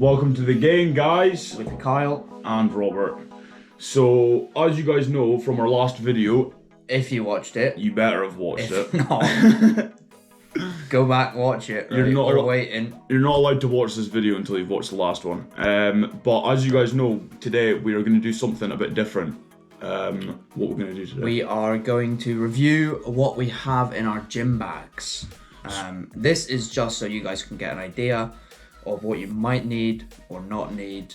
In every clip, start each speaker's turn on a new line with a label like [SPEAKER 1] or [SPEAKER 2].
[SPEAKER 1] Welcome to the game, guys,
[SPEAKER 2] with Kyle.
[SPEAKER 1] and Robert. So, as you guys know from our last video,
[SPEAKER 2] If you watched it,
[SPEAKER 1] you better have watched
[SPEAKER 2] if
[SPEAKER 1] it.
[SPEAKER 2] not, go back, watch it. Right? We're waiting.
[SPEAKER 1] You're not allowed to watch this video until you've watched the last one. But as you guys know, today we are going to do something a bit different. What we're going to do today?
[SPEAKER 2] We are going to review what we have in our gym bags. This is just so you guys can get an idea of what you might need or not need,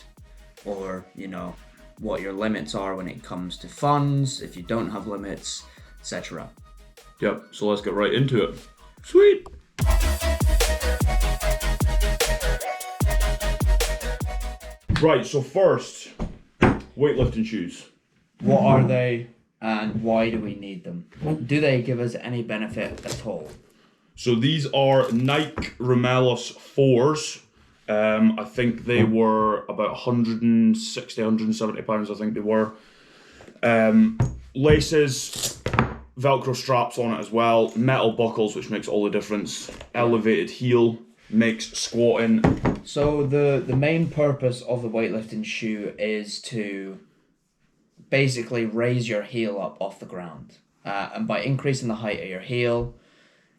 [SPEAKER 2] or what your limits are when it comes to funds, if you don't have limits, etc.
[SPEAKER 1] Yep, so let's get right into it. Sweet! Right, so first, weightlifting shoes.
[SPEAKER 2] What are they and why do we need them? Do they give us any benefit at all?
[SPEAKER 1] So these are Nike Remelis 4s. I think they were about 160, 170 pounds, I think they were. Laces, Velcro straps on it as well, metal buckles, which makes all the difference. Elevated heel, makes squatting.
[SPEAKER 2] So the main purpose of the weightlifting shoe is to basically raise your heel up off the ground. And by increasing the height of your heel,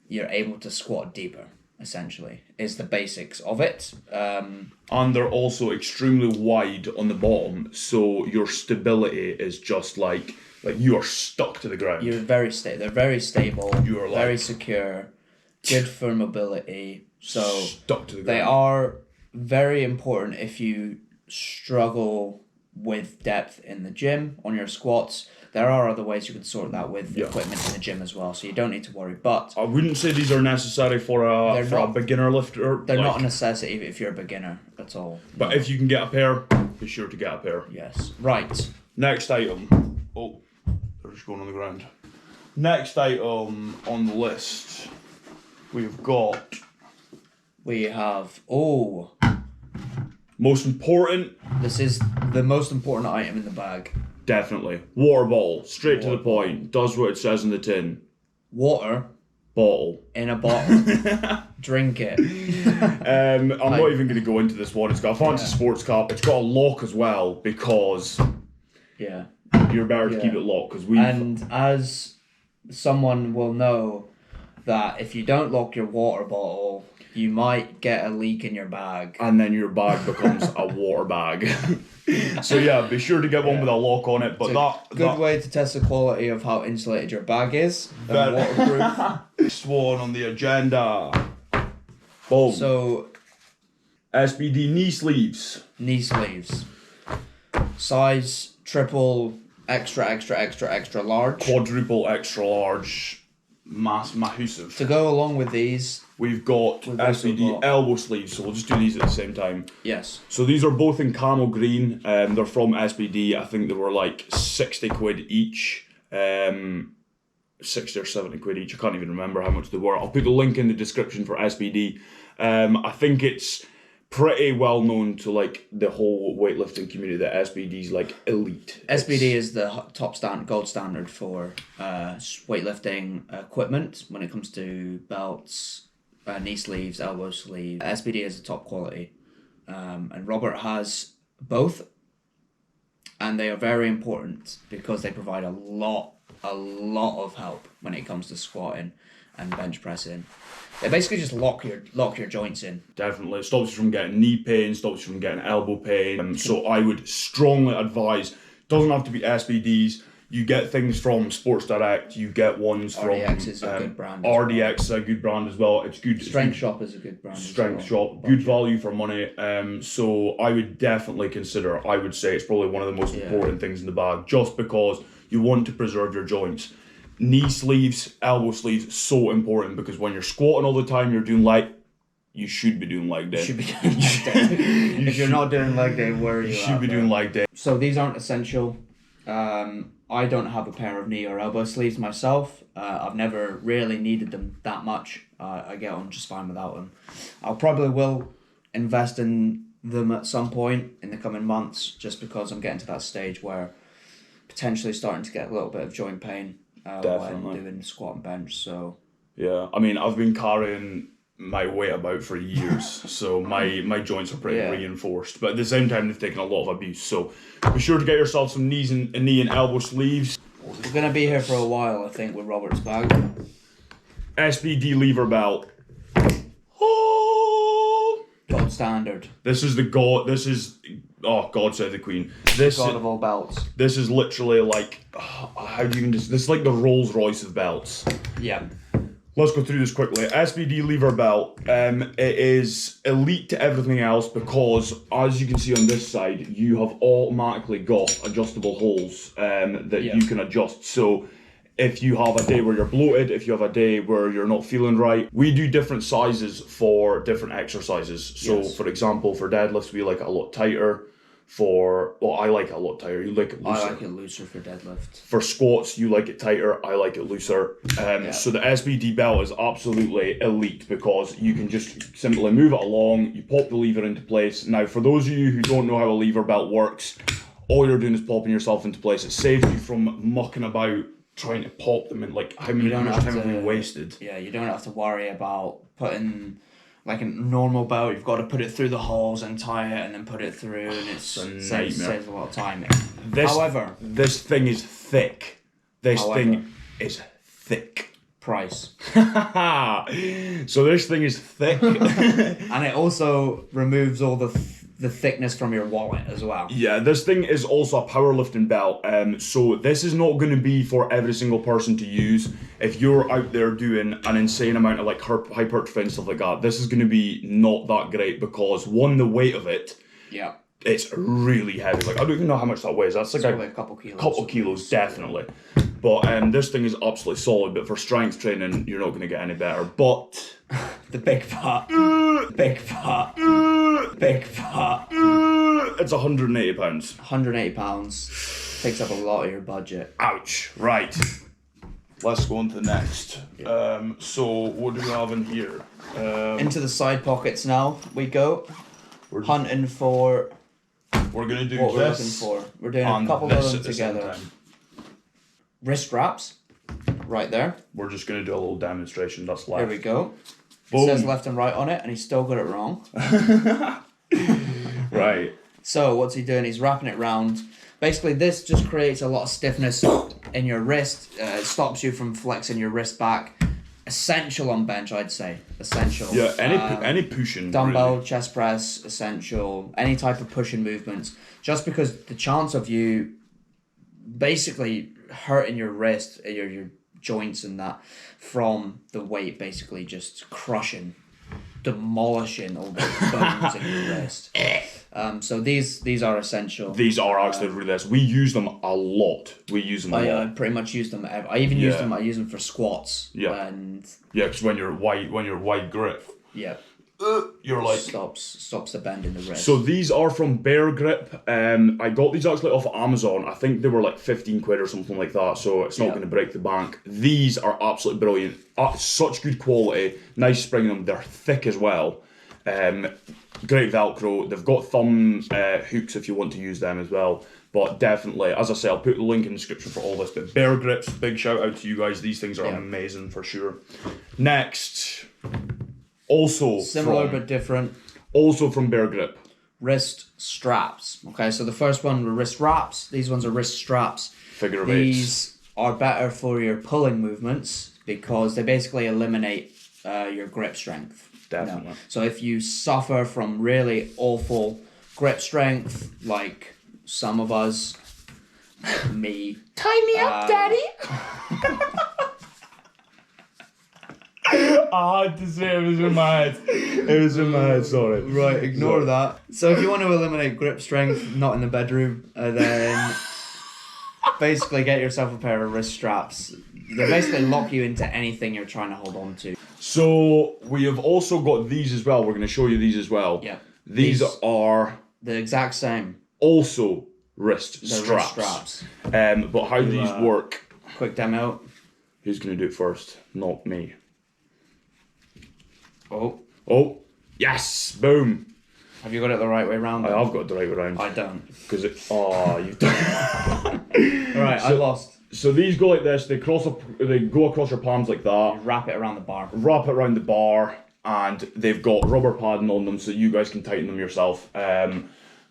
[SPEAKER 2] you're able to squat deeper, essentially, is the basics of it.
[SPEAKER 1] And they're also extremely wide on the bottom, so your stability is just like you are stuck to the ground.
[SPEAKER 2] You're very They're very stable.
[SPEAKER 1] You are
[SPEAKER 2] very secure, good for mobility. So
[SPEAKER 1] stuck to the ground.
[SPEAKER 2] They are very important if you struggle with depth in the gym on your squats. There are other ways you can sort that with equipment in the gym as well, so you don't need to worry. But
[SPEAKER 1] I wouldn't say these are necessary for a beginner lifter.
[SPEAKER 2] They're not a necessity if you're a beginner at all.
[SPEAKER 1] But if you can get a pair, be sure to get a pair.
[SPEAKER 2] Yes. Right.
[SPEAKER 1] Next item. Oh, they're just going on the ground. Next item on the list, we have most important.
[SPEAKER 2] This is the most important item in the bag.
[SPEAKER 1] Definitely. Water bottle. Straight to the point. Does what it says in the tin.
[SPEAKER 2] Water.
[SPEAKER 1] Bottle.
[SPEAKER 2] In a bottle. Drink it.
[SPEAKER 1] I'm not even going to go into this one. It's got a fancy sports cap. It's got a lock as well because you're better to keep it locked.
[SPEAKER 2] And as someone will know, that if you don't lock your water bottle, you might get a leak in your bag.
[SPEAKER 1] And then your bag becomes a water bag. So yeah, be sure to get one with a lock on it. But
[SPEAKER 2] good way to test the quality of how insulated your bag is. And waterproof.
[SPEAKER 1] Next one on the agenda. Boom.
[SPEAKER 2] So
[SPEAKER 1] SBD knee sleeves.
[SPEAKER 2] Knee sleeves. Size triple, extra large.
[SPEAKER 1] Quadruple extra large. Massive.
[SPEAKER 2] To go along with these,
[SPEAKER 1] we've got SBD elbow sleeves, so we'll just do these at the same time.
[SPEAKER 2] Yes.
[SPEAKER 1] So these are both in camel green. They're from SBD. I think they were like 60 quid each. 60 or 70 quid each. I can't even remember how much they were. I'll put the link in the description for SBD. I think it's pretty well known to like the whole weightlifting community that SBD's like elite.
[SPEAKER 2] SBD is the gold standard for weightlifting equipment when it comes to belts, knee sleeves, elbow sleeves. SBD is the top quality, and Robert has both, and they are very important because they provide a lot of help when it comes to squatting and bench pressing. They basically just lock your joints in.
[SPEAKER 1] Definitely. It stops you from getting knee pain, stops you from getting elbow pain. So I would strongly advise, doesn't have to be SBDs. You get things from Sports Direct, you get ones from
[SPEAKER 2] RDX is a good brand.
[SPEAKER 1] RDX is a good brand as well. It's good.
[SPEAKER 2] Strength Shop is a good brand.
[SPEAKER 1] Strength Shop, good value for money. So I would definitely consider, I would say it's probably one of the most important things in the bag, just because you want to preserve your joints. Knee sleeves, elbow sleeves, so important because when you're squatting all the time, you're doing you should be doing leg day.
[SPEAKER 2] You should be doing leg day. If you're not doing leg day, where are you?
[SPEAKER 1] You should be doing leg day.
[SPEAKER 2] So these aren't essential. I don't have a pair of knee or elbow sleeves myself. I've never really needed them that much. I get on just fine without them. I'll probably will invest in them at some point in the coming months, just because I'm getting to that stage where potentially starting to get a little bit of joint pain when doing squat and bench. So
[SPEAKER 1] yeah, I mean, I've been carrying my weight about for years, so my joints are pretty reinforced. But at the same time, they've taken a lot of abuse. So be sure to get yourself some knee and elbow sleeves.
[SPEAKER 2] We're gonna be here for a while, I think, with Robert's bag.
[SPEAKER 1] SBD lever belt. Oh,
[SPEAKER 2] Gold standard.
[SPEAKER 1] this is the god. This is God save the Queen. This
[SPEAKER 2] God of all belts.
[SPEAKER 1] This is literally like how do you even just? This is like the Rolls Royce of belts.
[SPEAKER 2] Yeah.
[SPEAKER 1] Let's go through this quickly. SBD lever belt. It is elite to everything else because, as you can see on this side, you have automatically got adjustable holes that you can adjust. So if you have a day where you're bloated, if you have a day where you're not feeling right, we do different sizes for different exercises. So, for example, for deadlifts, we like it a lot tighter. I like it a lot tighter. You like it looser.
[SPEAKER 2] I like it looser for deadlift.
[SPEAKER 1] For squats, you like it tighter. I like it looser. So the SBD belt is absolutely elite because you can just simply move it along. You pop the lever into place. Now, for those of you who don't know how a lever belt works, all you're doing is popping yourself into place. It saves you from mucking about trying to pop them in. Like how much time have we wasted?
[SPEAKER 2] Yeah, you don't have to worry about putting. Like a normal belt, you've got to put it through the holes and tie it and then put it through, and it saves a lot of time. However,
[SPEAKER 1] this thing is thick. This thing is thick.
[SPEAKER 2] Price.
[SPEAKER 1] So this thing is thick.
[SPEAKER 2] And it also removes all the thickness from your wallet as well.
[SPEAKER 1] Yeah, this thing is also a powerlifting belt. So this is not going to be for every single person to use. If you're out there doing an insane amount of like hypertrophy and stuff like that, this is going to be not that great because one, the weight of it.
[SPEAKER 2] Yeah.
[SPEAKER 1] It's really heavy. Like I don't even know how much that weighs. That's like
[SPEAKER 2] probably a couple kilos.
[SPEAKER 1] Couple kilos, definitely. But this thing is absolutely solid. But for strength training, you're not going to get any better. But
[SPEAKER 2] the big part. Big part. Big part.
[SPEAKER 1] It's £180.
[SPEAKER 2] £180 takes up a lot of your budget.
[SPEAKER 1] Ouch. Right. Let's go on to the next. So what do we have in here?
[SPEAKER 2] Into the side pockets now we go. We're hunting for.
[SPEAKER 1] We're gonna do
[SPEAKER 2] what
[SPEAKER 1] this.
[SPEAKER 2] we're looking for. We're doing a couple of them together. Wrist wraps, right there.
[SPEAKER 1] We're just gonna do a little demonstration. That's left.
[SPEAKER 2] Here we go.
[SPEAKER 1] Boom.
[SPEAKER 2] It says left and right on it, and he still got it wrong.
[SPEAKER 1] Right.
[SPEAKER 2] So what's he doing? He's wrapping it round. Basically, this just creates a lot of stiffness in your wrist. It stops you from flexing your wrist back. Essential on bench, I'd say. Essential.
[SPEAKER 1] Yeah, any pushing.
[SPEAKER 2] Dumbbell,
[SPEAKER 1] really.
[SPEAKER 2] chest press, essential. Any type of pushing movements. Just because the chance of you basically hurting your wrist, your joints and that, from the weight basically just crushing, demolishing all the bones in your wrist. So these are essential.
[SPEAKER 1] These are actually really nice. We use them a lot.
[SPEAKER 2] I pretty much use them. I even use them. I use them for squats.
[SPEAKER 1] Yeah.
[SPEAKER 2] And
[SPEAKER 1] because when you're wide grip.
[SPEAKER 2] Yeah.
[SPEAKER 1] You're like
[SPEAKER 2] stops the bend in the wrist.
[SPEAKER 1] So these are from Bear Grip. I got these actually off of Amazon. I think they were like 15 quid or something like that. So it's not going to break the bank. These are absolutely brilliant. Such good quality. Nice spring in them. They're thick as well. Great Velcro. They've got thumb hooks if you want to use them as well. But definitely, as I say, I'll put the link in the description for all this. But Bear Grips, big shout out to you guys. These things are amazing for sure. Next, also
[SPEAKER 2] similar but different.
[SPEAKER 1] Also from Bear Grip.
[SPEAKER 2] Wrist straps. Okay, so the first one were wrist wraps. These ones are wrist straps.
[SPEAKER 1] Figure of eight.
[SPEAKER 2] These are better for your pulling movements because they basically eliminate your grip strength.
[SPEAKER 1] Definitely.
[SPEAKER 2] So if you suffer from really awful grip strength, like some of us, me.
[SPEAKER 3] Tie me up, Daddy.
[SPEAKER 1] I had to say it was in my head. It was in my head, sorry.
[SPEAKER 2] Right, ignore that. So if you want to eliminate grip strength, not in the bedroom, then basically get yourself a pair of wrist straps. They basically lock you into anything you're trying to hold on to.
[SPEAKER 1] So we have also got these as well. We're going to show you these as well.
[SPEAKER 2] Yeah.
[SPEAKER 1] These are
[SPEAKER 2] the exact same.
[SPEAKER 1] Also wrist straps.
[SPEAKER 2] Wrist straps.
[SPEAKER 1] But how do these work?
[SPEAKER 2] Quick demo.
[SPEAKER 1] Who's going to do it first? Not me.
[SPEAKER 2] Oh,
[SPEAKER 1] yes, boom.
[SPEAKER 2] Have you got it the right way around?
[SPEAKER 1] I have got it the right way around.
[SPEAKER 2] I don't.
[SPEAKER 1] Because you've done.
[SPEAKER 2] Alright, I lost.
[SPEAKER 1] So these go like this. They go across your palms like that.
[SPEAKER 2] You wrap it around the bar.
[SPEAKER 1] Wrap it around the bar. and they've got rubber padding on them so you guys can tighten them yourself.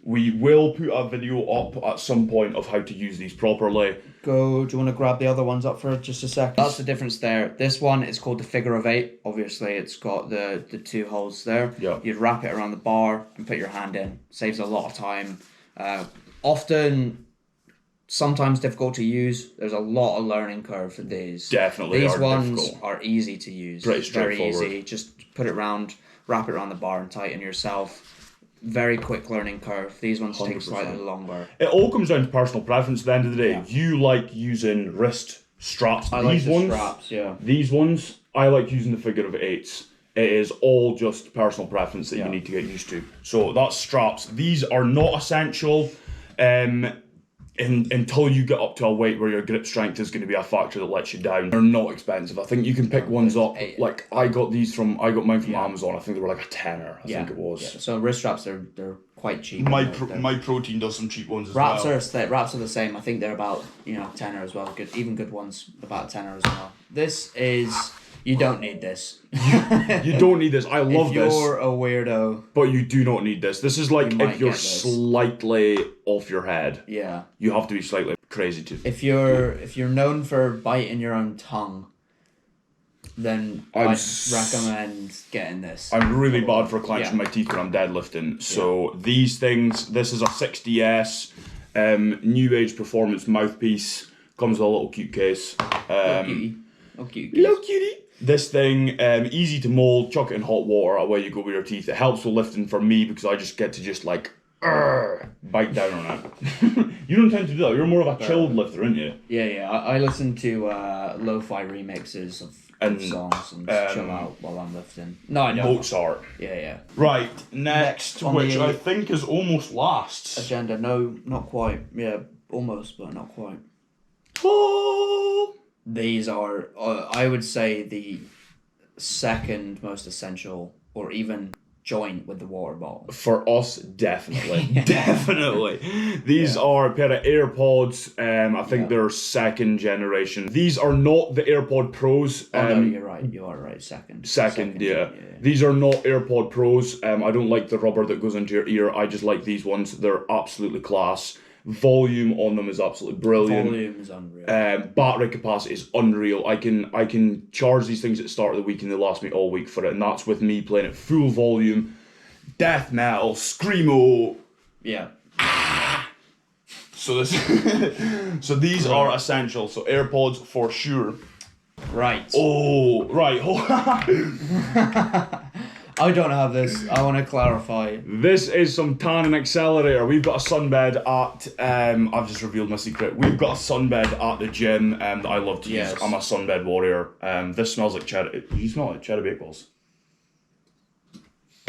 [SPEAKER 1] We will put a video up at some point of how to use these properly.
[SPEAKER 2] Do you want to grab the other ones up for just a second? That's the difference there. This one is called the figure of 8. Obviously, it's got the 2 holes there.
[SPEAKER 1] Yeah.
[SPEAKER 2] You'd wrap it around the bar and put your hand in. Saves a lot of time. Sometimes difficult to use. There's a lot of learning curve for these.
[SPEAKER 1] Definitely
[SPEAKER 2] These
[SPEAKER 1] are
[SPEAKER 2] ones
[SPEAKER 1] difficult.
[SPEAKER 2] are easy to use.
[SPEAKER 1] Pretty
[SPEAKER 2] Very
[SPEAKER 1] straightforward.
[SPEAKER 2] easy. Just put it around, wrap it around the bar and tighten yourself. Very quick learning curve. These ones take
[SPEAKER 1] 100%.
[SPEAKER 2] slightly longer.
[SPEAKER 1] It all comes down to personal preference at the end of the day.
[SPEAKER 2] Yeah.
[SPEAKER 1] You like using wrist straps.
[SPEAKER 2] I like
[SPEAKER 1] These
[SPEAKER 2] the
[SPEAKER 1] ones,
[SPEAKER 2] straps, yeah.
[SPEAKER 1] These ones, I like using the figure of 8s. It is all just personal preference that
[SPEAKER 2] Yeah.
[SPEAKER 1] you need to get used to. So that's straps. These are not essential until you get up to a weight where your grip strength is going to be a factor that lets you down. They're not expensive. I think you can pick ones up. Like I got mine from Amazon. I think they were like a tenner. I think it was.
[SPEAKER 2] Yeah. So wrist straps, they're quite cheap.
[SPEAKER 1] My
[SPEAKER 2] They're-
[SPEAKER 1] Protein does some cheap ones as
[SPEAKER 2] Wraps
[SPEAKER 1] well.
[SPEAKER 2] wraps are the same. I think they're about tenner as well. Good ones about tenner as well. This is you don't need this.
[SPEAKER 1] You don't need this. I love
[SPEAKER 2] if
[SPEAKER 1] this.
[SPEAKER 2] you're a weirdo,
[SPEAKER 1] But you do not need this. This is like
[SPEAKER 2] You might
[SPEAKER 1] if you're
[SPEAKER 2] get this.
[SPEAKER 1] slightly off your head.
[SPEAKER 2] yeah.
[SPEAKER 1] You have to be slightly crazy to.
[SPEAKER 2] If you're known for biting your own tongue, then I'd recommend getting this.
[SPEAKER 1] I'm really bad for clenching
[SPEAKER 2] Yeah.
[SPEAKER 1] my teeth when I'm deadlifting. So these things, this is a 60S New Age Performance mouthpiece. Comes with a little cute case.
[SPEAKER 2] Cutie. Oh, cute.
[SPEAKER 1] Little cutie. This thing, easy to mold, chuck it in hot water, away you go with your teeth. It helps with lifting for me because I just get to bite down on it. You don't tend to do that. You're more of a chilled lifter, aren't you?
[SPEAKER 2] Yeah. I listen to lo-fi remixes of songs and chill out while I'm lifting. No, I don't.
[SPEAKER 1] Mozart.
[SPEAKER 2] Yeah.
[SPEAKER 1] Right, next,
[SPEAKER 2] on
[SPEAKER 1] which
[SPEAKER 2] the-
[SPEAKER 1] I think is almost last.
[SPEAKER 2] Agenda, no, not quite. Yeah, almost, but not quite.
[SPEAKER 1] Oh.
[SPEAKER 2] These are, I would say, the second most essential, or even joint with the water bottle.
[SPEAKER 1] For us, definitely. Definitely. These are a pair of AirPods. I think they're second generation. These are not the AirPod Pros.
[SPEAKER 2] No, you're right. You are right. Second,
[SPEAKER 1] Yeah. These are not AirPod Pros. I don't like the rubber that goes into your ear. I just like these ones. They're absolutely class. Volume on them is absolutely brilliant.
[SPEAKER 2] Volume is unreal.
[SPEAKER 1] Battery capacity is unreal. I can charge these things at the start of the week and they last me all week for it, and that's with me playing at full volume, death metal, screamo.
[SPEAKER 2] Yeah.
[SPEAKER 1] So so these are essential. So AirPods for sure.
[SPEAKER 2] Right.
[SPEAKER 1] Oh, right.
[SPEAKER 2] I don't have this. I want to clarify.
[SPEAKER 1] This is some tanning accelerator. We've got a sunbed at, I've just revealed my secret. We've got a sunbed at the gym that I love to use. I'm a sunbed warrior. This smells like cheddar. You smell like cheddar bakeballs.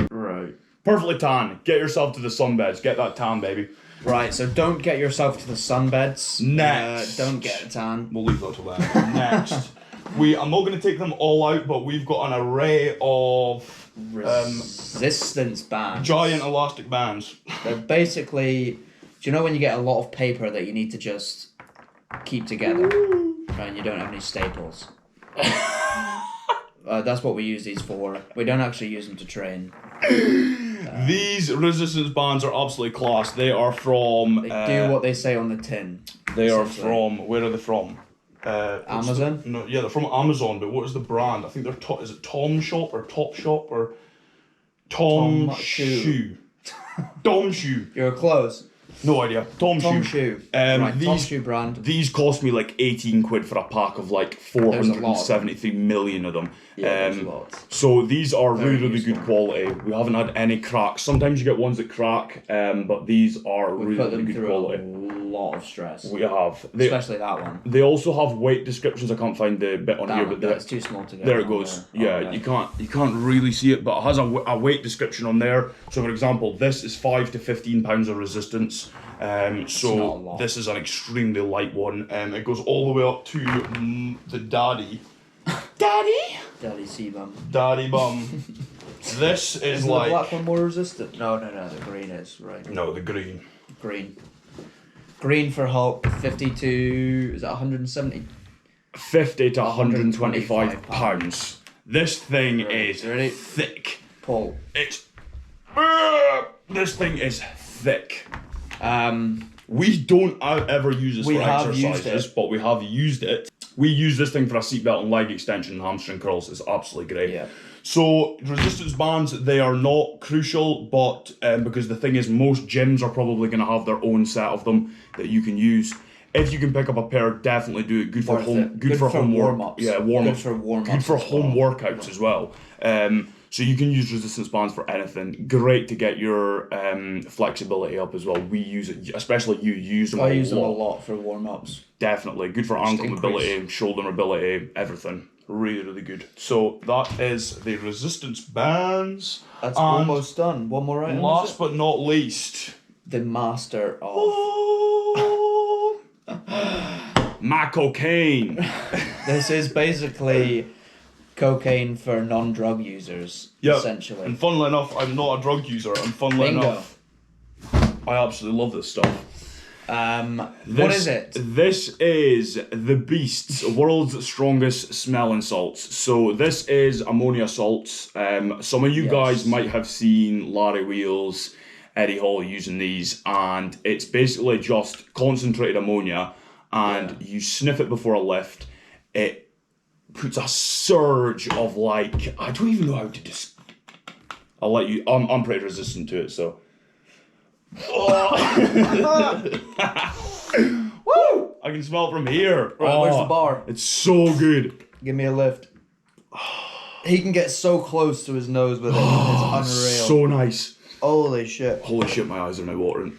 [SPEAKER 2] Right.
[SPEAKER 1] Perfectly tan. Get yourself to the sunbeds. Get that tan, baby.
[SPEAKER 2] Right, so don't get yourself to the sunbeds.
[SPEAKER 1] Next.
[SPEAKER 2] Don't get a tan.
[SPEAKER 1] We'll leave that till then. Next. I'm not going to take them all out, but we've got an array of
[SPEAKER 2] Resistance bands.
[SPEAKER 1] giant elastic bands.
[SPEAKER 2] They're basically, do you know when you get a lot of paper that you need to just keep together and you don't have any staples? That's what we use these for. We don't actually use them to train.
[SPEAKER 1] These resistance bands are absolutely class. They are from...
[SPEAKER 2] They do what they say on the tin.
[SPEAKER 1] They are
[SPEAKER 2] essentially.
[SPEAKER 1] from... Where are they from?
[SPEAKER 2] Amazon?
[SPEAKER 1] No, yeah, they're from Amazon, but what is the brand? I think they're... Is it Tom Shop or Top Shop or... Tom Shoe. Tom Shoe.
[SPEAKER 2] You're close.
[SPEAKER 1] No idea. Tom
[SPEAKER 2] Tom
[SPEAKER 1] Shoe.
[SPEAKER 2] Shoe. Right, Tom
[SPEAKER 1] these-
[SPEAKER 2] Shoe brand.
[SPEAKER 1] These cost me like 18 quid for a pack of like
[SPEAKER 2] There's a lot of them.
[SPEAKER 1] 473 million of them.
[SPEAKER 2] Yeah, there's lots.
[SPEAKER 1] So these are
[SPEAKER 2] Very
[SPEAKER 1] really, really
[SPEAKER 2] useful.
[SPEAKER 1] good quality. We haven't had any cracks. Sometimes you get ones that crack, but these are
[SPEAKER 2] We
[SPEAKER 1] really,
[SPEAKER 2] put
[SPEAKER 1] really
[SPEAKER 2] them
[SPEAKER 1] good
[SPEAKER 2] through
[SPEAKER 1] quality.
[SPEAKER 2] a lot of stress.
[SPEAKER 1] We have. They,
[SPEAKER 2] Especially that one.
[SPEAKER 1] they also have weight descriptions. I can't find the bit on
[SPEAKER 2] That
[SPEAKER 1] here,
[SPEAKER 2] one,
[SPEAKER 1] but
[SPEAKER 2] that's too small to get.
[SPEAKER 1] there it
[SPEAKER 2] on
[SPEAKER 1] goes.
[SPEAKER 2] there.
[SPEAKER 1] Yeah,
[SPEAKER 2] Okay.
[SPEAKER 1] you can't really see it, but it has a weight description on there. So for example, this is 5 to 15 pounds of resistance.
[SPEAKER 2] not a
[SPEAKER 1] So
[SPEAKER 2] lot.
[SPEAKER 1] this is an extremely light one. It goes all the way up to the daddy
[SPEAKER 2] Daddy Sebum.
[SPEAKER 1] daddy bum. This is
[SPEAKER 2] Is the
[SPEAKER 1] like
[SPEAKER 2] black one more resistant? No, the green is, right.
[SPEAKER 1] no, the green.
[SPEAKER 2] Green. Green for Hulk, 52, is that 170?
[SPEAKER 1] 50 to 125
[SPEAKER 2] 125
[SPEAKER 1] pounds. This thing is
[SPEAKER 2] ready?
[SPEAKER 1] thick.
[SPEAKER 2] Paul.
[SPEAKER 1] It's this thing is thick. We don't ever use this
[SPEAKER 2] We
[SPEAKER 1] for
[SPEAKER 2] have used
[SPEAKER 1] exercises,
[SPEAKER 2] it.
[SPEAKER 1] but we have used it. We use this thing for a seatbelt and leg extension and hamstring curls. It's absolutely great.
[SPEAKER 2] Yeah.
[SPEAKER 1] So resistance bands, they are not crucial, but because the thing is, most gyms are probably going to have their own set of them that you can use. If you can pick up a pair, definitely do it. Good for
[SPEAKER 2] Worth
[SPEAKER 1] home.
[SPEAKER 2] it.
[SPEAKER 1] Good for home
[SPEAKER 2] warm-ups.
[SPEAKER 1] Yeah, warm-ups.
[SPEAKER 2] Good for warm-ups.
[SPEAKER 1] Good for
[SPEAKER 2] as
[SPEAKER 1] home
[SPEAKER 2] well.
[SPEAKER 1] workouts as well. So you can use resistance bands for anything. Great to get your flexibility up as well. We use it, especially you use them.
[SPEAKER 2] I use them a lot for warm-ups.
[SPEAKER 1] Definitely good for ankle mobility, shoulder mobility, everything. Really, really good. So that is the resistance bands.
[SPEAKER 2] That's
[SPEAKER 1] And
[SPEAKER 2] almost done. One more item.
[SPEAKER 1] last but not least,
[SPEAKER 2] The master of.
[SPEAKER 1] my cocaine.
[SPEAKER 2] This is basically cocaine for non-drug users,
[SPEAKER 1] Yep.
[SPEAKER 2] essentially.
[SPEAKER 1] And funnily enough, I'm not a drug user. And funnily
[SPEAKER 2] Bingo.
[SPEAKER 1] enough, I absolutely love this stuff.
[SPEAKER 2] What is it?
[SPEAKER 1] This is the Beast's world's strongest smelling salts. So this is ammonia salts. Some of you
[SPEAKER 2] Yes.
[SPEAKER 1] guys might have seen Larry Wheels, Eddie Hall using these, and it's basically just concentrated ammonia, and you sniff it before a lift. It puts a surge of like, I don't even know how to I'll let you. I'm pretty resistant to it, so.
[SPEAKER 2] Woo!
[SPEAKER 1] I can smell it from here.
[SPEAKER 2] Right, where's the bar?
[SPEAKER 1] It's so good.
[SPEAKER 2] Give me a lift. He can get so close to his nose with it. It's unreal.
[SPEAKER 1] So nice.
[SPEAKER 2] Holy shit.
[SPEAKER 1] Holy shit, my eyes are now watering.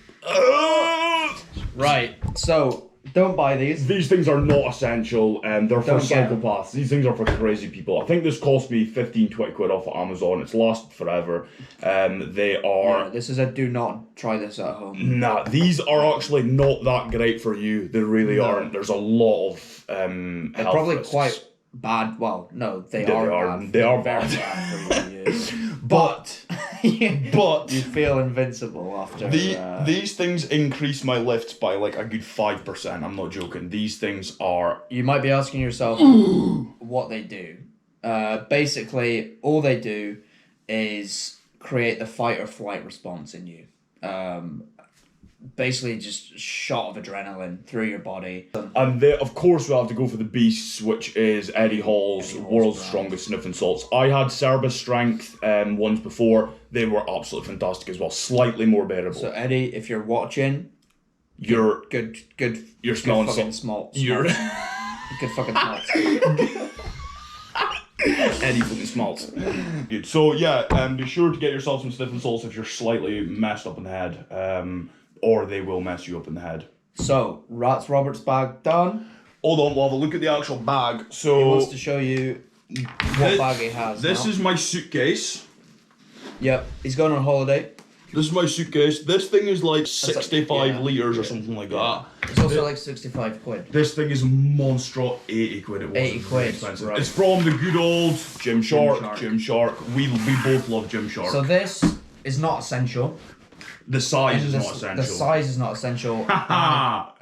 [SPEAKER 2] Right, so don't buy these.
[SPEAKER 1] These things are not essential, and they're for
[SPEAKER 2] Don't get 'em.
[SPEAKER 1] psychopaths. These things are for crazy people. I think this cost me 15-20 quid off of Amazon. It's lasted forever. They are.
[SPEAKER 2] Yeah, this is a do not try this at home.
[SPEAKER 1] Nah, these are actually not that great for you. They really aren't. There's a lot of
[SPEAKER 2] They're
[SPEAKER 1] health
[SPEAKER 2] probably
[SPEAKER 1] risks.
[SPEAKER 2] quite bad. Well, no, they
[SPEAKER 1] They
[SPEAKER 2] are
[SPEAKER 1] are-
[SPEAKER 2] bad.
[SPEAKER 1] they are
[SPEAKER 2] They're
[SPEAKER 1] bad.
[SPEAKER 2] very bad for you to use.
[SPEAKER 1] But but
[SPEAKER 2] You feel invincible after.
[SPEAKER 1] these things increase my lifts by like a good 5%. I'm not joking. These things are
[SPEAKER 2] You might be asking yourself what they do. Basically, all they do is create the fight or flight response in you. Basically, just shot of adrenaline through your body.
[SPEAKER 1] and they, of course we have to go for the Beasts, which is Eddie Hall's world's
[SPEAKER 2] brand.
[SPEAKER 1] strongest sniffing salts. I had Cerbis Strength ones before. They were absolutely fantastic as well. Slightly more bearable.
[SPEAKER 2] So Eddie, if you're watching,
[SPEAKER 1] you're
[SPEAKER 2] good
[SPEAKER 1] smelling
[SPEAKER 2] fucking
[SPEAKER 1] salt.
[SPEAKER 2] smalt.
[SPEAKER 1] You're
[SPEAKER 2] Good fucking smalt.
[SPEAKER 1] Eddie fucking smells. Good. So yeah, be sure to get yourself some sniffing salts if you're slightly messed up in the head, or they will mess you up in the head.
[SPEAKER 2] So Rats Roberts bag done.
[SPEAKER 1] Hold on, we'll have a look at the actual bag.
[SPEAKER 2] He
[SPEAKER 1] So
[SPEAKER 2] wants to show you what bag he has.
[SPEAKER 1] this
[SPEAKER 2] now.
[SPEAKER 1] is my suitcase.
[SPEAKER 2] Yep, he's going on holiday.
[SPEAKER 1] This is my suitcase. This thing is like 65
[SPEAKER 2] yeah.
[SPEAKER 1] litres or something like that.
[SPEAKER 2] It's also like 65 quid.
[SPEAKER 1] This thing is monstrous. 80 quid it was.
[SPEAKER 2] 80
[SPEAKER 1] It's
[SPEAKER 2] quid,
[SPEAKER 1] very expensive.
[SPEAKER 2] right.
[SPEAKER 1] It's from the good old
[SPEAKER 2] Gymshark.
[SPEAKER 1] Gymshark. We both love Gymshark.
[SPEAKER 2] So this is not essential.
[SPEAKER 1] the size is
[SPEAKER 2] The-
[SPEAKER 1] not essential.
[SPEAKER 2] The size is not essential.
[SPEAKER 1] Ah.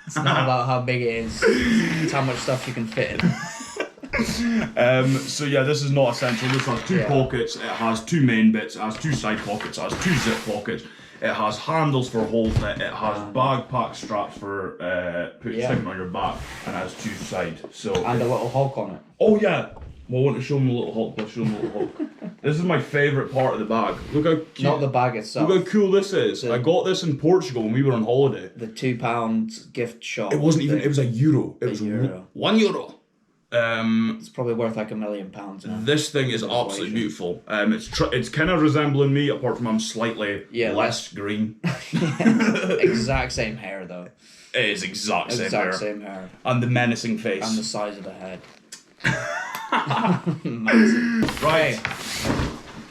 [SPEAKER 2] It's not about how big it is. It's how much stuff you can fit in.
[SPEAKER 1] So yeah, this is not essential. This has two
[SPEAKER 2] Yeah.
[SPEAKER 1] pockets. It has two main bits. It has two side pockets. It has two zip pockets. It has handles for holding it. It has backpack straps for putting
[SPEAKER 2] Yeah.
[SPEAKER 1] sticking on your back, and it has two sides. So
[SPEAKER 2] And a little Hulk on it.
[SPEAKER 1] oh yeah, well, I want to show them the little Hulk. Let's show them the little Hulk. This is my favorite part of the bag. Look how cute.
[SPEAKER 2] Not the bag itself.
[SPEAKER 1] Look how cool this is.
[SPEAKER 2] The-
[SPEAKER 1] I got this in Portugal when we were on holiday.
[SPEAKER 2] The £2 gift shop.
[SPEAKER 1] It wasn't even. It was a euro. It was
[SPEAKER 2] euro.
[SPEAKER 1] €1.
[SPEAKER 2] It's probably worth like £1 million now.
[SPEAKER 1] This thing is absolutely beautiful. It's kind of resembling me, apart from I'm slightly less green.
[SPEAKER 2] Exact same hair though.
[SPEAKER 1] It is exact same
[SPEAKER 2] Exact
[SPEAKER 1] hair.
[SPEAKER 2] same hair.
[SPEAKER 1] And the menacing face.
[SPEAKER 2] And the size of the head. Massive.
[SPEAKER 1] Right.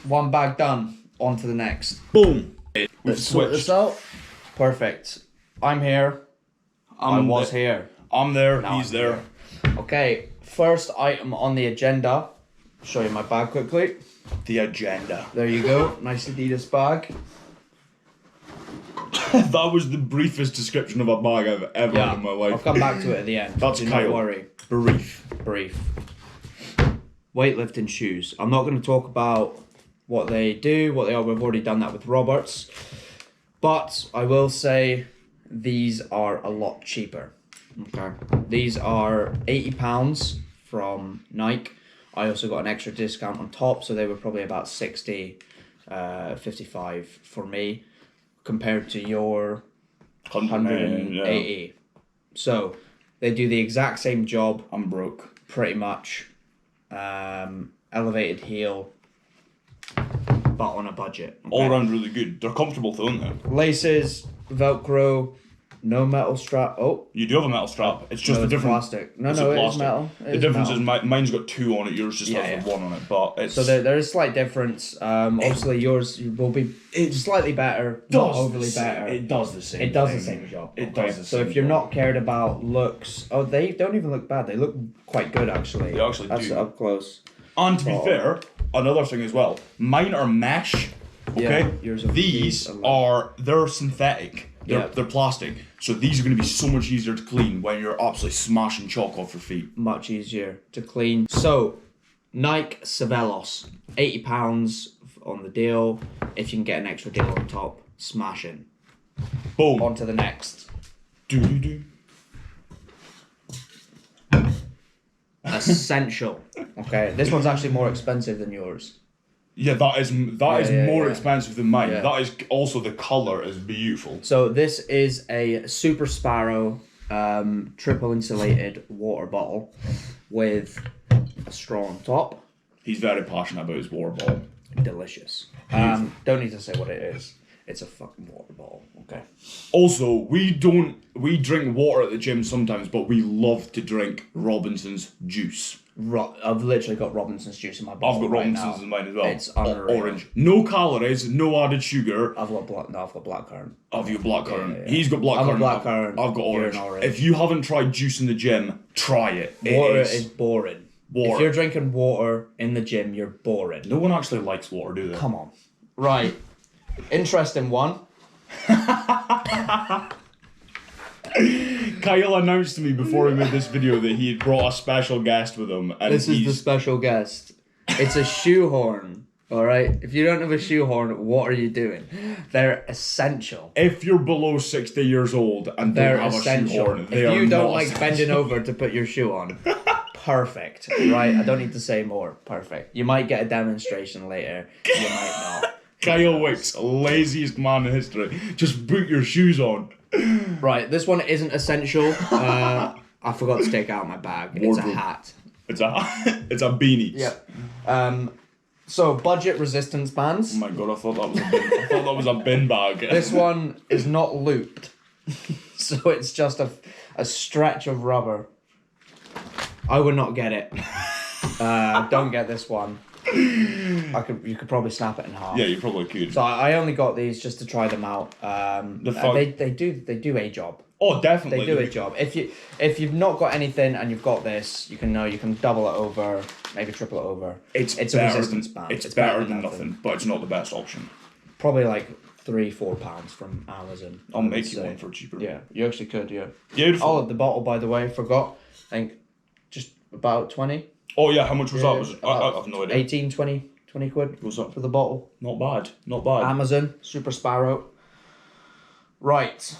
[SPEAKER 2] One bag done. On to the next.
[SPEAKER 1] Boom. We've
[SPEAKER 2] Let's sort this
[SPEAKER 1] switched.
[SPEAKER 2] out. Perfect. I'm here. I was here.
[SPEAKER 1] I'm there.
[SPEAKER 2] Now
[SPEAKER 1] He's
[SPEAKER 2] I'm
[SPEAKER 1] there.
[SPEAKER 2] Okay, first item on the agenda. Show you my bag quickly.
[SPEAKER 1] The agenda.
[SPEAKER 2] There you go. Nice Adidas bag.
[SPEAKER 1] That was the briefest description of a bag I've ever had in my
[SPEAKER 2] I'll
[SPEAKER 1] life.
[SPEAKER 2] come back to it at the end.
[SPEAKER 1] That's
[SPEAKER 2] Do
[SPEAKER 1] Kyle.
[SPEAKER 2] not worry.
[SPEAKER 1] Brief.
[SPEAKER 2] Brief. weightlifting shoes. I'm not going to talk about what they do, what they are. We've already done that with Roberts. But I will say these are a lot cheaper. Okay. These are £80 from Nike. I also got an extra discount on top, so they were probably about 60, 55 for me, compared to your 180.
[SPEAKER 1] Yeah.
[SPEAKER 2] So they do the exact same job,
[SPEAKER 1] I'm broke.
[SPEAKER 2] pretty much. Elevated heel, but on a budget. Okay?
[SPEAKER 1] All around really good. They're comfortable though, aren't they?
[SPEAKER 2] Laces, Velcro, no metal strap. Oh,
[SPEAKER 1] You do have a metal strap. It's just
[SPEAKER 2] no,
[SPEAKER 1] a
[SPEAKER 2] it's
[SPEAKER 1] different
[SPEAKER 2] plastic. No,
[SPEAKER 1] it's
[SPEAKER 2] no,
[SPEAKER 1] a
[SPEAKER 2] it is
[SPEAKER 1] plastic.
[SPEAKER 2] metal. It
[SPEAKER 1] The
[SPEAKER 2] is
[SPEAKER 1] difference
[SPEAKER 2] metal.
[SPEAKER 1] is mine's got 2 on it. Yours just
[SPEAKER 2] Yeah,
[SPEAKER 1] has the
[SPEAKER 2] yeah.
[SPEAKER 1] 1 on it. But it's
[SPEAKER 2] So there is slight difference. Obviously yours will be slightly better, not overly better.
[SPEAKER 1] It does the same.
[SPEAKER 2] It does the
[SPEAKER 1] thing.
[SPEAKER 2] same job.
[SPEAKER 1] It
[SPEAKER 2] okay?
[SPEAKER 1] does the
[SPEAKER 2] So
[SPEAKER 1] same
[SPEAKER 2] if you're
[SPEAKER 1] job.
[SPEAKER 2] not cared about looks, they don't even look bad. They look quite good actually.
[SPEAKER 1] They actually
[SPEAKER 2] That's
[SPEAKER 1] do.
[SPEAKER 2] up close.
[SPEAKER 1] And to be
[SPEAKER 2] Oh.
[SPEAKER 1] fair, another thing as well. Mine are mesh. Okay.
[SPEAKER 2] Yeah, yours are
[SPEAKER 1] These
[SPEAKER 2] are
[SPEAKER 1] they're synthetic.
[SPEAKER 2] Yeah.
[SPEAKER 1] They're plastic. So these are going to be so much easier to clean when you're absolutely smashing chalk off your feet.
[SPEAKER 2] Much easier to clean. So Nike Savelos, £80 on the deal. If you can get an extra deal on top, smashing.
[SPEAKER 1] Boom.
[SPEAKER 2] On to the next.
[SPEAKER 1] Do.
[SPEAKER 2] Essential. Okay, this one's actually more expensive than yours.
[SPEAKER 1] Yeah, that is more
[SPEAKER 2] yeah.
[SPEAKER 1] expensive than mine.
[SPEAKER 2] Yeah.
[SPEAKER 1] That is also the color is beautiful.
[SPEAKER 2] So this is a Super Sparrow triple insulated water bottle with a straw on top.
[SPEAKER 1] He's very passionate about his water bottle.
[SPEAKER 2] Delicious. Don't need to say what it is. It's a fucking water bottle. Okay.
[SPEAKER 1] Also, we drink water at the gym sometimes, but we love to drink Robinson's juice.
[SPEAKER 2] I've literally got Robinson's juice in my
[SPEAKER 1] I've
[SPEAKER 2] bottle
[SPEAKER 1] got
[SPEAKER 2] right
[SPEAKER 1] Robinson's
[SPEAKER 2] now.
[SPEAKER 1] in mine as well.
[SPEAKER 2] It's unreal.
[SPEAKER 1] Orange. No calories, no added sugar.
[SPEAKER 2] I've got blackcurrant.
[SPEAKER 1] Have you blackcurrant?
[SPEAKER 2] Yeah.
[SPEAKER 1] He's got blackcurrant.
[SPEAKER 2] I'm a blackcurrant.
[SPEAKER 1] I've got
[SPEAKER 2] You're
[SPEAKER 1] orange.
[SPEAKER 2] an orange.
[SPEAKER 1] If you haven't tried juice in the gym, try it.
[SPEAKER 2] Water
[SPEAKER 1] It
[SPEAKER 2] is boring.
[SPEAKER 1] Water.
[SPEAKER 2] If you're drinking water in the gym, you're boring.
[SPEAKER 1] No one actually likes water, do they?
[SPEAKER 2] Come on. Right. Interesting one.
[SPEAKER 1] Kyle announced to me before we made this video that he had brought a special guest with him, and
[SPEAKER 2] This is the special guest. It's a shoehorn. All right. If you don't have a shoehorn, what are you doing? They're essential.
[SPEAKER 1] If you're below 60 years old and
[SPEAKER 2] They're
[SPEAKER 1] don't have a
[SPEAKER 2] essential.
[SPEAKER 1] shoehorn, they
[SPEAKER 2] If
[SPEAKER 1] are
[SPEAKER 2] you don't
[SPEAKER 1] not
[SPEAKER 2] like
[SPEAKER 1] essential.
[SPEAKER 2] bending over to put your shoe on, perfect. Right. I don't need to say more. Perfect. You might get a demonstration later. You might not.
[SPEAKER 1] Kyle Wicks, laziest man in history. Just boot your shoes on.
[SPEAKER 2] Right. This one isn't essential. I forgot to take out my bag. It's a
[SPEAKER 1] Wardrobe.
[SPEAKER 2] hat.
[SPEAKER 1] It's a beanie.
[SPEAKER 2] Yep. So budget resistance bands.
[SPEAKER 1] Oh my god, I thought that was a bin bag.
[SPEAKER 2] This one is not looped, so it's just a stretch of rubber. I would not get it. Don't get this one. You could probably snap it in half.
[SPEAKER 1] Yeah, you probably could.
[SPEAKER 2] So I only got these just to try them out. They do a job.
[SPEAKER 1] Oh, definitely.
[SPEAKER 2] They do a job. If you've not got anything and you've got this, you can double it over, maybe triple it over.
[SPEAKER 1] It's
[SPEAKER 2] a
[SPEAKER 1] better
[SPEAKER 2] resistance
[SPEAKER 1] than,
[SPEAKER 2] band.
[SPEAKER 1] It's better than nothing, but it's not the best option.
[SPEAKER 2] Probably like £3-4 from Amazon.
[SPEAKER 1] I'll
[SPEAKER 2] I would
[SPEAKER 1] make you
[SPEAKER 2] say.
[SPEAKER 1] one for cheaper.
[SPEAKER 2] Yeah, you actually could. Yeah.
[SPEAKER 1] Beautiful.
[SPEAKER 2] Oh, the bottle, by the way, forgot. I think just about 20.
[SPEAKER 1] Oh yeah, how much was
[SPEAKER 2] Yeah,
[SPEAKER 1] that? I have no idea.
[SPEAKER 2] 18, 20 quid
[SPEAKER 1] What's that?
[SPEAKER 2] for the bottle.
[SPEAKER 1] Not bad. Not bad.
[SPEAKER 2] Amazon, Super Sparrow. Right.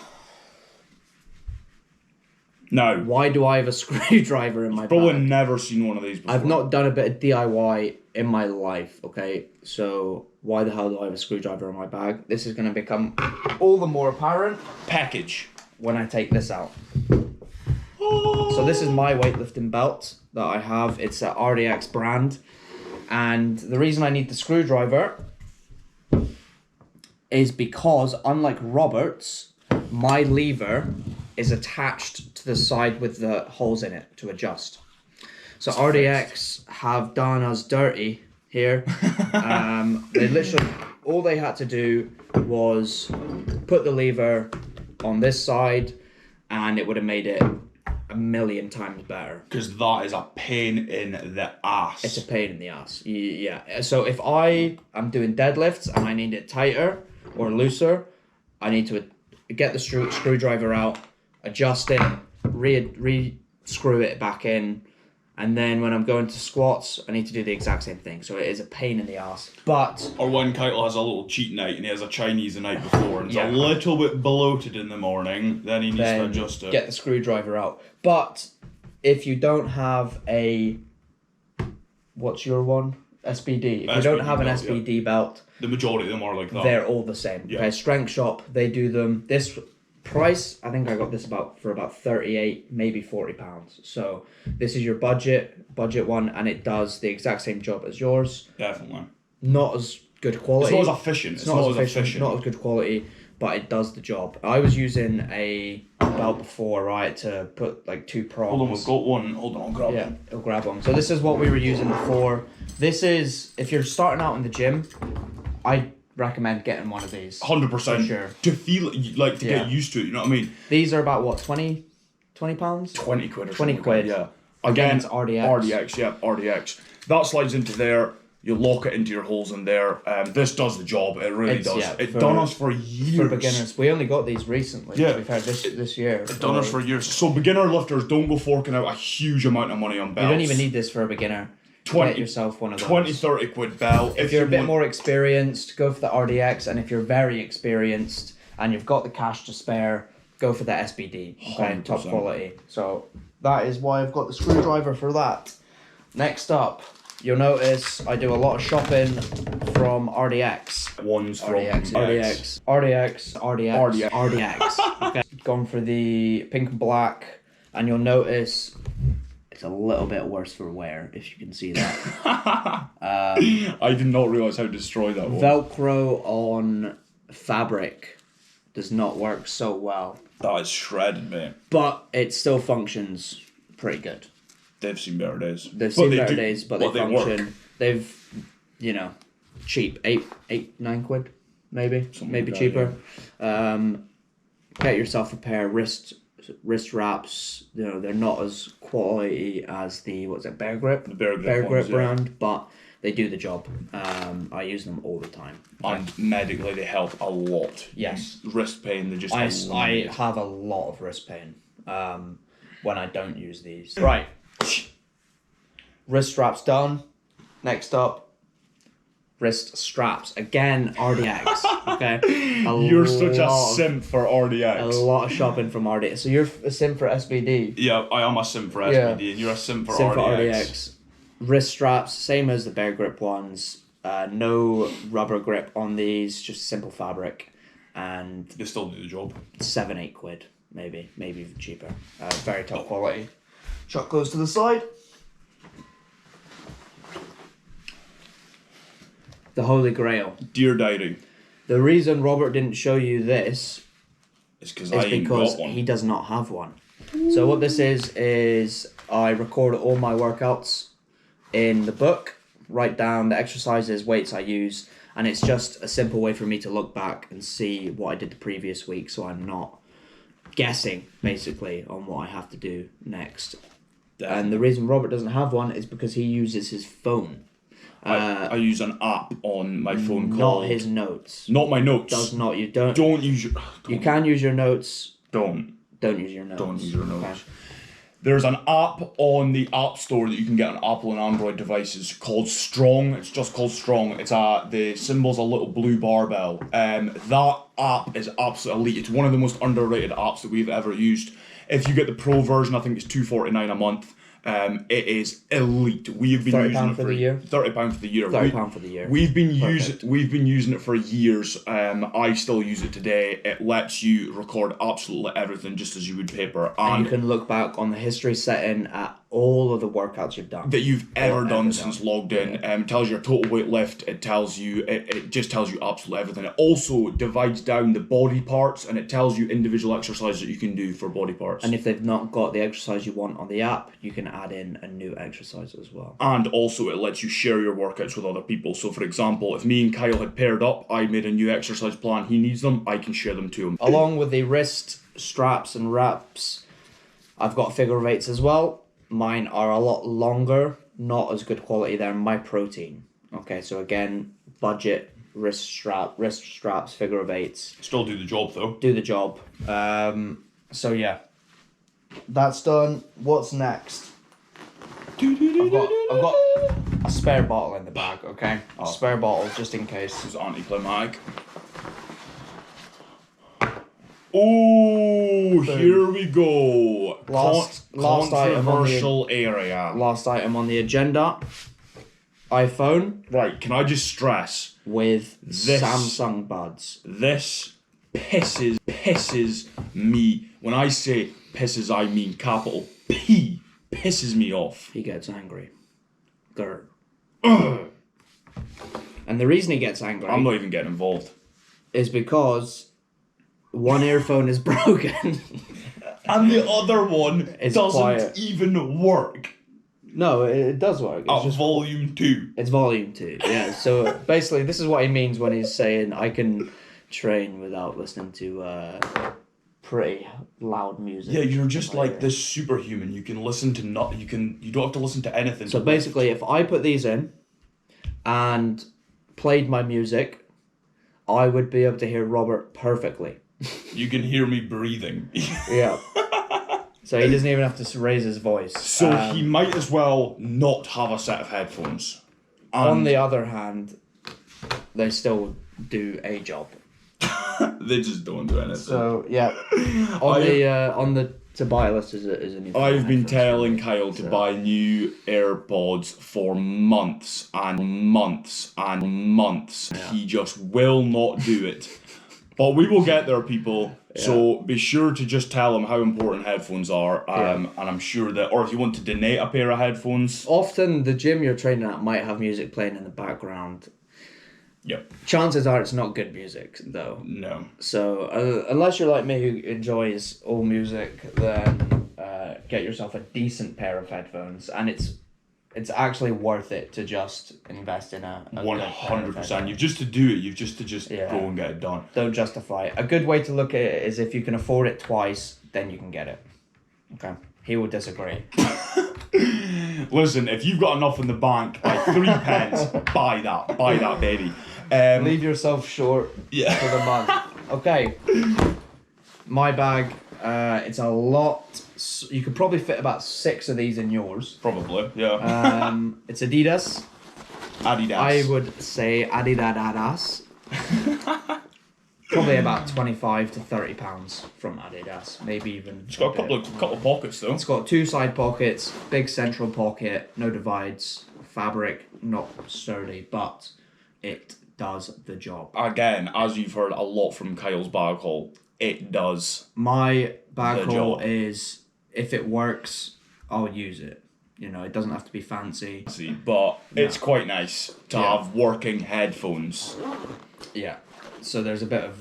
[SPEAKER 1] Now,
[SPEAKER 2] Why do I have a screwdriver in my
[SPEAKER 1] probably
[SPEAKER 2] bag?
[SPEAKER 1] never seen one of these before.
[SPEAKER 2] I've not done a bit of DIY in my life, okay? So why the hell do I have a screwdriver in my bag? This is going to become all the more apparent
[SPEAKER 1] package.
[SPEAKER 2] when I take this out. So this is my weightlifting belt that I have. It's a RDX brand. And the reason I need the screwdriver is because, unlike Roberts, my lever is attached to the side with the holes in it to adjust. So RDX have done us dirty here. They literally, all they had to do was put the lever on this side and it would have made it a million times better.
[SPEAKER 1] Because that is a pain in the ass.
[SPEAKER 2] It's a pain in the ass. Yeah. So if I am doing deadlifts and I need it tighter or looser, I need to get the screwdriver out, adjust it, re-screw it back in, And then when I'm going to squats, I need to do the exact same thing. So it is a pain in the ass. But
[SPEAKER 1] Or when Keitel has a little cheat night and he has a Chinese the night before and it's
[SPEAKER 2] Yeah.
[SPEAKER 1] a little bit bloated in the morning, then he needs to
[SPEAKER 2] then
[SPEAKER 1] adjust it.
[SPEAKER 2] get the screwdriver out. But if you don't have a, what's your one? SBD. If you don't
[SPEAKER 1] SBD
[SPEAKER 2] have an
[SPEAKER 1] belt,
[SPEAKER 2] SBD belt,
[SPEAKER 1] The majority of them are like that.
[SPEAKER 2] they're all the same.
[SPEAKER 1] Yeah.
[SPEAKER 2] Okay, Strength Shop, they do them. This price, I think I got this for about 38, maybe £40. So this is your budget one, and it does the exact same job as yours.
[SPEAKER 1] Definitely.
[SPEAKER 2] Not as good quality.
[SPEAKER 1] It's not as efficient.
[SPEAKER 2] It's not as efficient. Not as good quality, but it does the job. I was using a belt before, right, to put like 2 prongs.
[SPEAKER 1] Hold on, we've got one. Hold on, I'll grab
[SPEAKER 2] Yeah,
[SPEAKER 1] one.
[SPEAKER 2] it'll grab them. So this is what we were using before. This is, if you're starting out in the gym, I recommend getting one of these.
[SPEAKER 1] 100%.
[SPEAKER 2] For sure.
[SPEAKER 1] To feel like to
[SPEAKER 2] Yeah.
[SPEAKER 1] get used to it, you know what I mean?
[SPEAKER 2] These are about what, £20?
[SPEAKER 1] 20
[SPEAKER 2] £20?
[SPEAKER 1] quid or
[SPEAKER 2] 20
[SPEAKER 1] something.
[SPEAKER 2] quid.
[SPEAKER 1] Yeah.
[SPEAKER 2] Again,
[SPEAKER 1] Again,
[SPEAKER 2] it's RDX.
[SPEAKER 1] RDX, yeah, RDX. That slides into there. You lock it into your holes in there. This does the job. It really
[SPEAKER 2] It's-
[SPEAKER 1] does.
[SPEAKER 2] yeah,
[SPEAKER 1] It
[SPEAKER 2] for-
[SPEAKER 1] done us for years.
[SPEAKER 2] For beginners. We only got these recently.
[SPEAKER 1] Yeah.
[SPEAKER 2] To be fair, this year.
[SPEAKER 1] It done us for years. So beginner lifters, don't go forking out a huge amount of money on belts.
[SPEAKER 2] You don't even need this for a beginner.
[SPEAKER 1] 20
[SPEAKER 2] Get yourself one of those.
[SPEAKER 1] 20, 30 quid belt.
[SPEAKER 2] If you're a
[SPEAKER 1] you
[SPEAKER 2] bit
[SPEAKER 1] want-
[SPEAKER 2] more experienced, go for the RDX, and if you're very experienced and you've got the cash to spare, go for the SBD. Okay, top
[SPEAKER 1] 100%.
[SPEAKER 2] quality. So that is why I've got the screwdriver for that. Next up, you'll notice I do a lot of shopping from RDX.
[SPEAKER 1] ones from
[SPEAKER 2] RDX. Okay. Gone for the pink and black, and you'll notice it's a little bit worse for wear, if you can see that.
[SPEAKER 1] I did not realise how to destroy that one.
[SPEAKER 2] Velcro on fabric does not work so well,
[SPEAKER 1] That is shredded, mate.
[SPEAKER 2] but it still functions pretty good.
[SPEAKER 1] They've seen better days.
[SPEAKER 2] They've
[SPEAKER 1] But
[SPEAKER 2] seen
[SPEAKER 1] they
[SPEAKER 2] better
[SPEAKER 1] do-
[SPEAKER 2] days, but
[SPEAKER 1] but
[SPEAKER 2] they
[SPEAKER 1] they work.
[SPEAKER 2] function. They've, cheap, 9 quid, maybe,
[SPEAKER 1] Something
[SPEAKER 2] maybe
[SPEAKER 1] like that,
[SPEAKER 2] cheaper. Get yourself a pair of wrist wraps. They're not as quality as the Bear Grip.
[SPEAKER 1] The Bear Grip ones, yeah.
[SPEAKER 2] brand, but they do the job. I use them all the time.
[SPEAKER 1] And medically, they help a lot.
[SPEAKER 2] Yes.
[SPEAKER 1] Wrist pain, they just
[SPEAKER 2] I
[SPEAKER 1] eliminate.
[SPEAKER 2] have a lot of wrist pain when I don't use these. Right. Wrist straps done. Next up, wrist straps. Again, RDX. Okay.
[SPEAKER 1] You're such a simp for
[SPEAKER 2] A
[SPEAKER 1] RDX.
[SPEAKER 2] lot of shopping from RDX. So you're a sim for SBD.
[SPEAKER 1] Yeah, I am a simp for
[SPEAKER 2] Yeah.
[SPEAKER 1] SBD, and you're a simp for
[SPEAKER 2] Sim
[SPEAKER 1] RDX.
[SPEAKER 2] for RDX. Wrist straps, same as the Bear Grip ones. No rubber grip on these, just simple fabric. And
[SPEAKER 1] They still do the job.
[SPEAKER 2] 7-8 quid, maybe even cheaper. Very top quality. Shot goes to the side. The Holy Grail.
[SPEAKER 1] Dear Diary.
[SPEAKER 2] The reason Robert didn't show you this
[SPEAKER 1] It's because
[SPEAKER 2] is
[SPEAKER 1] I ain't
[SPEAKER 2] because
[SPEAKER 1] got one.
[SPEAKER 2] he does not have one. So what this is I record all my workouts in the book, write down the exercises, weights I use, and it's just a simple way for me to look back and see what I did the previous week, so I'm not guessing basically on what I have to do next. And the reason Robert doesn't have one is because he uses his phone,
[SPEAKER 1] I use an app on my phone
[SPEAKER 2] not
[SPEAKER 1] called...
[SPEAKER 2] his notes.
[SPEAKER 1] Not my notes.
[SPEAKER 2] Does not you don't
[SPEAKER 1] Don't use your...
[SPEAKER 2] you can use your notes.
[SPEAKER 1] Don't.
[SPEAKER 2] Don't use your notes.
[SPEAKER 1] Don't use your notes.
[SPEAKER 2] Okay.
[SPEAKER 1] There's an app on the App Store that you can get on Apple and Android devices called Strong. It's just called Strong. It's the symbol's a little blue barbell. That app is absolutely elite. It's one of the most underrated apps that we've ever used. If you get the pro version, I think it's $249 a month. It is elite. We've been
[SPEAKER 2] £30
[SPEAKER 1] using it
[SPEAKER 2] for the year?
[SPEAKER 1] £30 for the year.
[SPEAKER 2] £30 for the year.
[SPEAKER 1] We've been
[SPEAKER 2] Perfect.
[SPEAKER 1] using it for years. I still use it today. It lets you record absolutely everything just as you would paper,
[SPEAKER 2] And
[SPEAKER 1] and
[SPEAKER 2] you can look back on the history setting at all of the workouts you've done.
[SPEAKER 1] that you've ever
[SPEAKER 2] ever
[SPEAKER 1] done
[SPEAKER 2] done.
[SPEAKER 1] since logged in. It tells you your total weight lift. It tells you it just tells you absolutely everything. It also divides down the body parts, and it tells you individual exercises that you can do for body parts.
[SPEAKER 2] And if they've not got the exercise you want on the app, you can add in a new exercise as well.
[SPEAKER 1] And also it lets you share your workouts with other people. So for example, if me and Kyle had paired up, I made a new exercise plan, he needs them, I can share them to him.
[SPEAKER 2] Along with the wrist straps and wraps, I've got figure of eights as well. Mine are a lot longer, not as good quality. They're My Protein. Okay, so again, budget wrist straps, figure of eights.
[SPEAKER 1] Still do the job though.
[SPEAKER 2] Do the job. So yeah, that's done. What's next? I've got a spare bottle in the bag, okay? A spare bottle just in case.
[SPEAKER 1] This is anticlimactic. Oh, here we go.
[SPEAKER 2] Last item on the-
[SPEAKER 1] Controversial area.
[SPEAKER 2] Last item on the agenda. iPhone
[SPEAKER 1] Right, can I just stress,
[SPEAKER 2] with
[SPEAKER 1] This-
[SPEAKER 2] Samsung buds.
[SPEAKER 1] this pisses me. When I say pisses, I mean capital P. Pisses me off.
[SPEAKER 2] He gets angry. And the reason he gets angry
[SPEAKER 1] I'm not even getting involved.
[SPEAKER 2] is because one earphone is broken.
[SPEAKER 1] And the other one
[SPEAKER 2] It's
[SPEAKER 1] doesn't
[SPEAKER 2] quiet.
[SPEAKER 1] even work.
[SPEAKER 2] No, it does work. It's
[SPEAKER 1] At
[SPEAKER 2] just
[SPEAKER 1] volume 2.
[SPEAKER 2] it's volume 2. Yeah. So basically, this is what he means when he's saying I can train without listening to pretty loud music.
[SPEAKER 1] Yeah, you're just like this superhuman. You can listen to you don't have to listen to anything.
[SPEAKER 2] So basically, if I put these in and played my music, I would be able to hear Robert perfectly.
[SPEAKER 1] you can hear me breathing.
[SPEAKER 2] Yeah. So he doesn't even have to raise his voice.
[SPEAKER 1] So he might as well not have a set of headphones.
[SPEAKER 2] On the other hand, they still do a job.
[SPEAKER 1] They just don't do anything.
[SPEAKER 2] So yeah, on the to buy list is a new.
[SPEAKER 1] I've been telling Kyle to buy new AirPods for months and months and months.
[SPEAKER 2] Yeah.
[SPEAKER 1] He just will not do it. But we will get there, people. Yeah. So be sure to just tell him how important headphones are. And I'm sure that, or if you want to donate a pair of headphones.
[SPEAKER 2] Often the gym you're training at might have music playing in the background.
[SPEAKER 1] Yep.
[SPEAKER 2] Chances are it's not good music, though.
[SPEAKER 1] No.
[SPEAKER 2] So, unless you're like me who enjoys all music, then get yourself a decent pair of headphones. And it's actually worth it to just invest in a
[SPEAKER 1] 100%. You've just to do it. You've just to go and get it done.
[SPEAKER 2] Don't justify it. A good way to look at it is if you can afford it twice, then you can get it. Okay. He will disagree.
[SPEAKER 1] Listen, if you've got enough in the bank, by 3 pence, buy that baby.
[SPEAKER 2] Leave yourself short for the month. Okay. My bag, it's a lot. You could probably fit about 6 of these in yours.
[SPEAKER 1] Probably, yeah.
[SPEAKER 2] It's Adidas.
[SPEAKER 1] Adidas.
[SPEAKER 2] I would say Adidas. Probably about 25 to 30 pounds from Adidas, maybe even.
[SPEAKER 1] It's got a couple of pockets though.
[SPEAKER 2] It's got 2 side pockets, big central pocket, no divides, fabric, not sturdy, but it does the job.
[SPEAKER 1] Again, as you've heard a lot from Kyle's bag haul, it does.
[SPEAKER 2] My bag haul is, if it works, I'll use it. You know, it doesn't have to be fancy.
[SPEAKER 1] But it's quite nice to have working headphones.
[SPEAKER 2] Yeah. So there's a bit of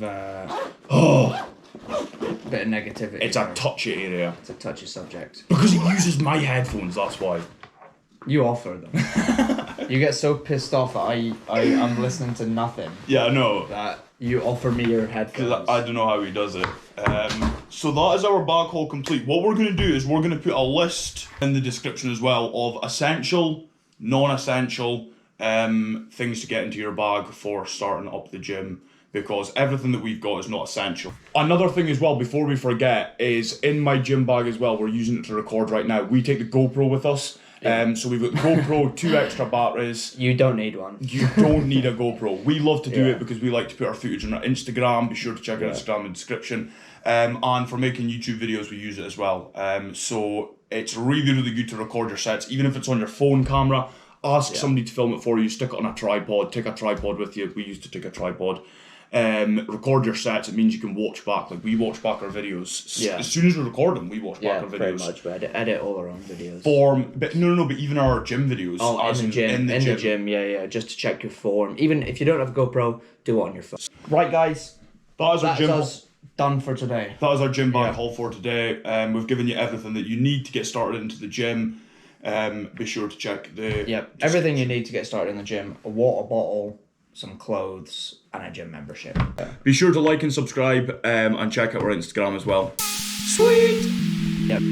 [SPEAKER 2] bit of negativity.
[SPEAKER 1] It's a touchy area.
[SPEAKER 2] It's a touchy subject.
[SPEAKER 1] Because it uses my headphones, that's why.
[SPEAKER 2] You offer them. You get so pissed off that I'm listening to nothing.
[SPEAKER 1] Yeah, I know.
[SPEAKER 2] That you offer me your headphones.
[SPEAKER 1] Because I don't know how he does it. So that is our bag haul complete. What we're going to do is we're going to put a list in the description as well of essential, non-essential things to get into your bag for starting up the gym. Because everything that we've got is not essential. Another thing as well, before we forget, is in my gym bag as well, we're using it to record right now. We take the GoPro with us. So we've got GoPro, 2 extra batteries.
[SPEAKER 2] You don't need one.
[SPEAKER 1] You don't need a GoPro. We love to do it because we like to put our footage on our Instagram. Be sure to check out Instagram in the description. And for making YouTube videos, we use it as well. So it's really, really good to record your sets, even if it's on your phone camera. Ask somebody to film it for you. Stick it on a tripod. Take a tripod with you. We used to take a tripod. Record your sets. It means you can watch back. Like we watch back our videos. As soon as we record them, we watch back our videos.
[SPEAKER 2] Pretty much. We edit all our own videos.
[SPEAKER 1] But but even our gym videos.
[SPEAKER 2] Oh, in the gym. Yeah. Just to check your form. Even if you don't have a GoPro, do it on your phone. Right, guys.
[SPEAKER 1] That is our gym.
[SPEAKER 2] Us done for today.
[SPEAKER 1] That is our gym bag haul for today. We've given you everything that you need to get started into the gym. Be sure to check the.
[SPEAKER 2] Everything you need to get started in the gym: a water bottle, some clothes, and a gym membership.
[SPEAKER 1] Be sure to like and subscribe and check out our Instagram as well. Sweet!
[SPEAKER 2] Yep.